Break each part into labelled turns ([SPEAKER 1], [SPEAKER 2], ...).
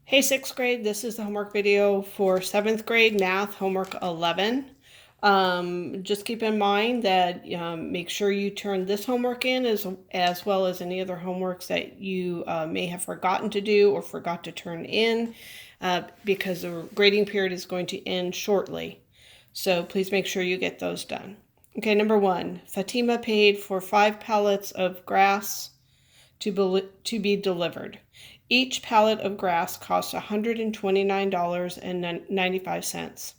[SPEAKER 1] Hey, sixth grade, this is the homework video for seventh grade math, homework 11. Just keep in mind that make sure you turn this homework in as well as any other homeworks that you may have forgotten to do or forgot to turn in because the grading period is going to end shortly. So please make sure you get those done. Okay, number one, Fatima paid for 5 pallets of grass to be delivered. Each pallet of grass cost $129.95.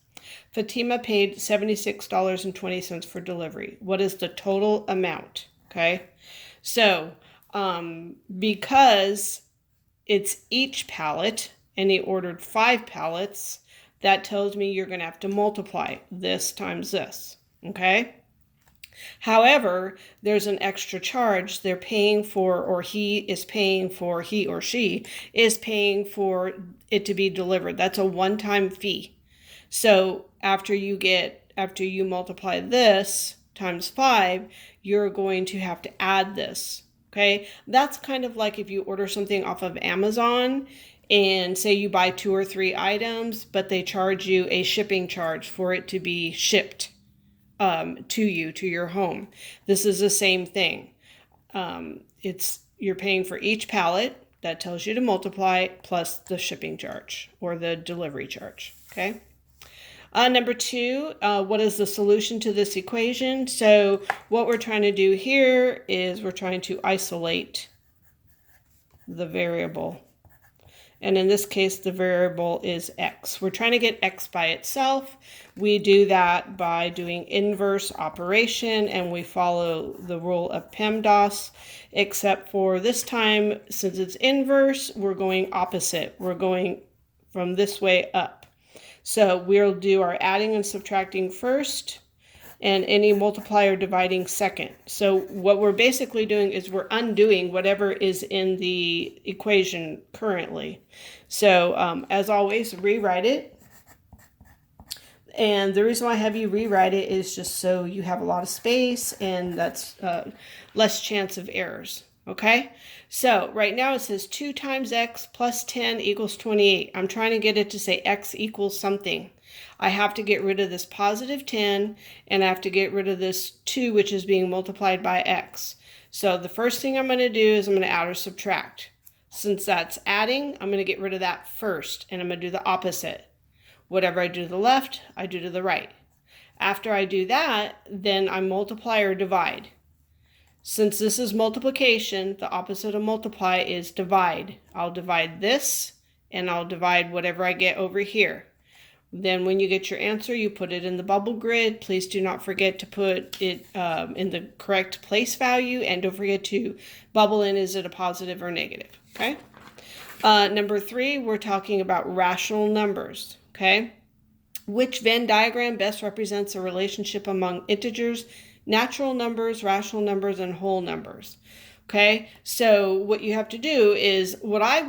[SPEAKER 1] Fatima paid $76.20 for delivery. What is the total amount? Okay, so because it's each pallet and he ordered 5 pallets, that tells me you're going to have to multiply this times this. Okay. However, there's an extra charge they're paying for, or he or she is paying for it to be delivered. That's a one-time fee. So after you multiply this times 5, you're going to have to add this. Okay, that's kind of like if you order something off of Amazon and say you buy 2 or 3 items, but they charge you a shipping charge for it to be shipped to your home. This is the same thing. You're paying for each pallet. That tells you to multiply plus the shipping charge or the delivery charge. Okay. Number 2, what is the solution to this equation? So what we're trying to do here is we're trying to isolate the variable. And in this case, the variable is x. We're trying to get x by itself. We do that by doing inverse operation, and we follow the rule of PEMDAS, except for this time, since it's inverse, we're going opposite. We're going from this way up. So we'll do our adding and subtracting first, and any multiplier dividing second. So what we're basically doing is we're undoing whatever is in the equation currently. So as always, rewrite it. And the reason why I have you rewrite it is just so you have a lot of space and that's less chance of errors. Okay, so right now it says 2 times x plus 10 equals 28. I'm trying to get it to say x equals something. I have to get rid of this positive 10, and I have to get rid of this 2, which is being multiplied by x. So the first thing I'm going to do is I'm going to add or subtract. Since that's adding, I'm going to get rid of that first, and I'm going to do the opposite. Whatever I do to the left, I do to the right. After I do that, then I multiply or divide. Since this is multiplication, the opposite of multiply is divide. I'll divide this, and I'll divide whatever I get over here. Then when you get your answer, you put it in the bubble grid. Please do not forget to put it in the correct place value, and don't forget to bubble in, is it a positive or negative, okay? Number 3, we're talking about rational numbers, okay? Which Venn diagram best represents a relationship among integers, natural numbers, rational numbers, and whole numbers? Okay, so what you have to do is what I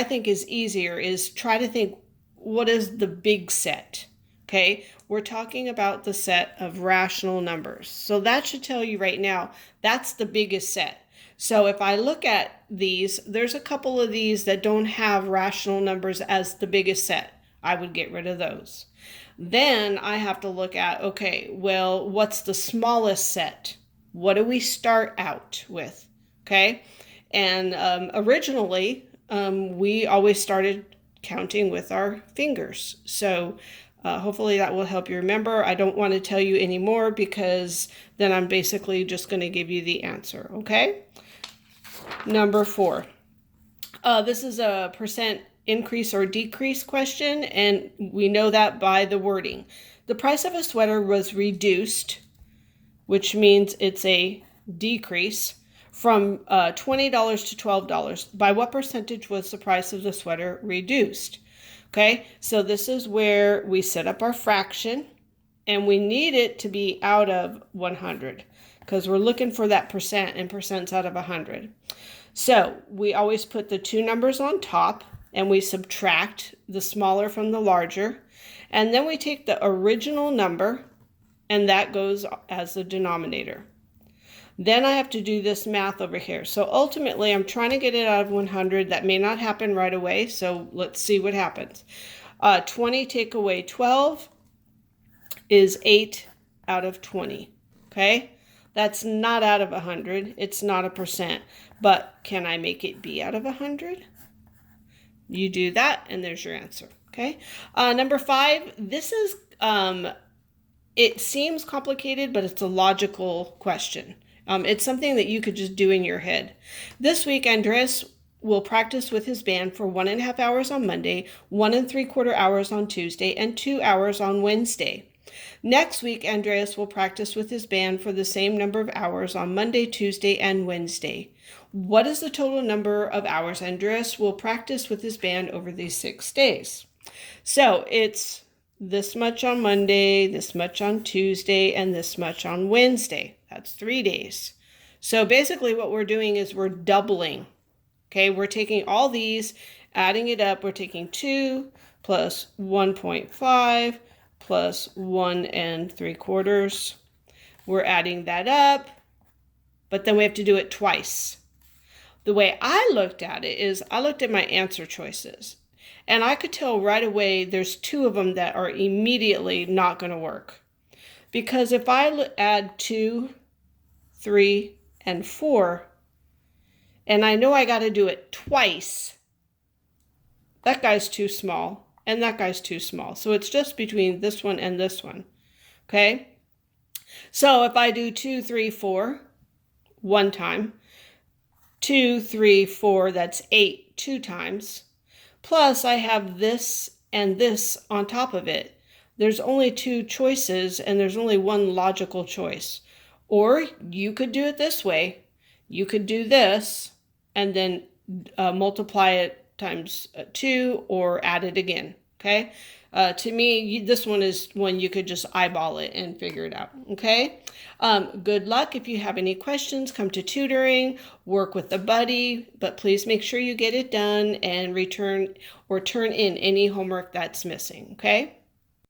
[SPEAKER 1] think is easier is try to think, what is the big set? Okay, we're talking about the set of rational numbers. So that should tell you right now, that's the biggest set. So if I look at these, there's a couple of these that don't have rational numbers as the biggest set. I would get rid of those. Then I have to look at, okay, well, what's the smallest set? What do we start out with? Okay, and originally we always started counting with our fingers. So hopefully that will help you remember. I don't want to tell you anymore because then I'm basically just going to give you the answer, okay? Number 4. This is a percent increase or decrease question, and we know that by the wording. The price of a sweater was reduced, which means it's a decrease, from $20 to $12. By what percentage was the price of the sweater reduced? Okay, so this is where we set up our fraction, and we need it to be out of 100 because we're looking for that percent, and percent's out of 100. So we always put the 2 numbers on top, and we subtract the smaller from the larger, and then we take the original number, and that goes as the denominator. Then I have to do this math over here. So ultimately, I'm trying to get it out of 100. That may not happen right away, so let's see what happens. 20 take away 12 is 8 out of 20, okay? That's not out of 100. It's not a percent, but can I make it be out of 100? You do that, and there's your answer, okay? Number 5, this is, it seems complicated, but it's a logical question. It's something that you could just do in your head. This week, Andreas will practice with his band for 1.5 hours on Monday, 1 3/4 hours on Tuesday, and 2 hours on Wednesday. Next week, Andreas will practice with his band for the same number of hours on Monday, Tuesday, and Wednesday. What is the total number of hours Andreas will practice with his band over these 6 days? So it's this much on Monday, this much on Tuesday, and this much on Wednesday. That's 3 days. So basically what we're doing is we're doubling. Okay, we're taking all these, adding it up. We're taking 2 plus 1.5 plus 1 3/4. We're adding that up, but then we have to do it twice. The way I looked at it is I looked at my answer choices, and I could tell right away there's 2 of them that are immediately not going to work. Because if I add 2, 3, and 4, and I know I got to do it twice, that guy's too small. And that guy's too small. So it's just between this one and this one. Okay? So if I do 2, 3, 4, 1 time, 2, 3, 4, that's 8, 2 times. Plus I have this and this on top of it. There's only 2 choices and there's only 1 logical choice. Or you could do it this way. You could do this and then multiply it times 2 or add it again, okay? To me, this one is one you could just eyeball it and figure it out, okay? Good luck. If you have any questions, come to tutoring, work with a buddy, but please make sure you get it done and return or turn in any homework that's missing, okay?